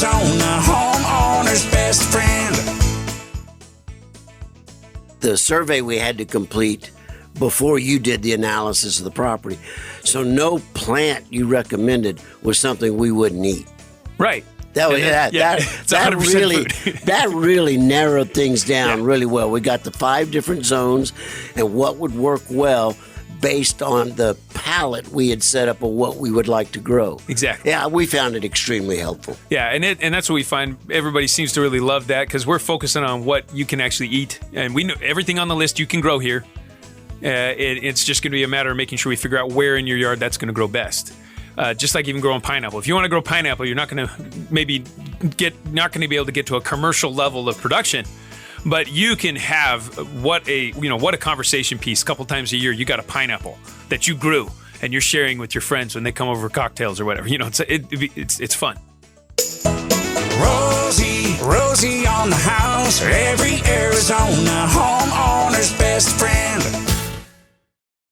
Arizona, homeowner's best friend. The survey we had to complete before you did the analysis of the property. So no plant you recommended was something we wouldn't eat. Right. That really narrowed things down really well. We got the 5 different zones and what would work well based on the palette we had set up of what we would like to grow. Exactly. Yeah, we found it extremely helpful. Yeah, and that's what we find. Everybody seems to really love that because we're focusing on what you can actually eat. And we know everything on the list you can grow here. It's just going to be a matter of making sure we figure out where in your yard that's going to grow best. Just like even growing pineapple. If you want to grow pineapple, you're not going to be able to get to a commercial level of production. But you can have what a conversation piece. A couple times a year, you got a pineapple that you grew, and you're sharing with your friends when they come over for cocktails or whatever. It's fun. Rosie on the house. Every Arizona homeowner's best friend.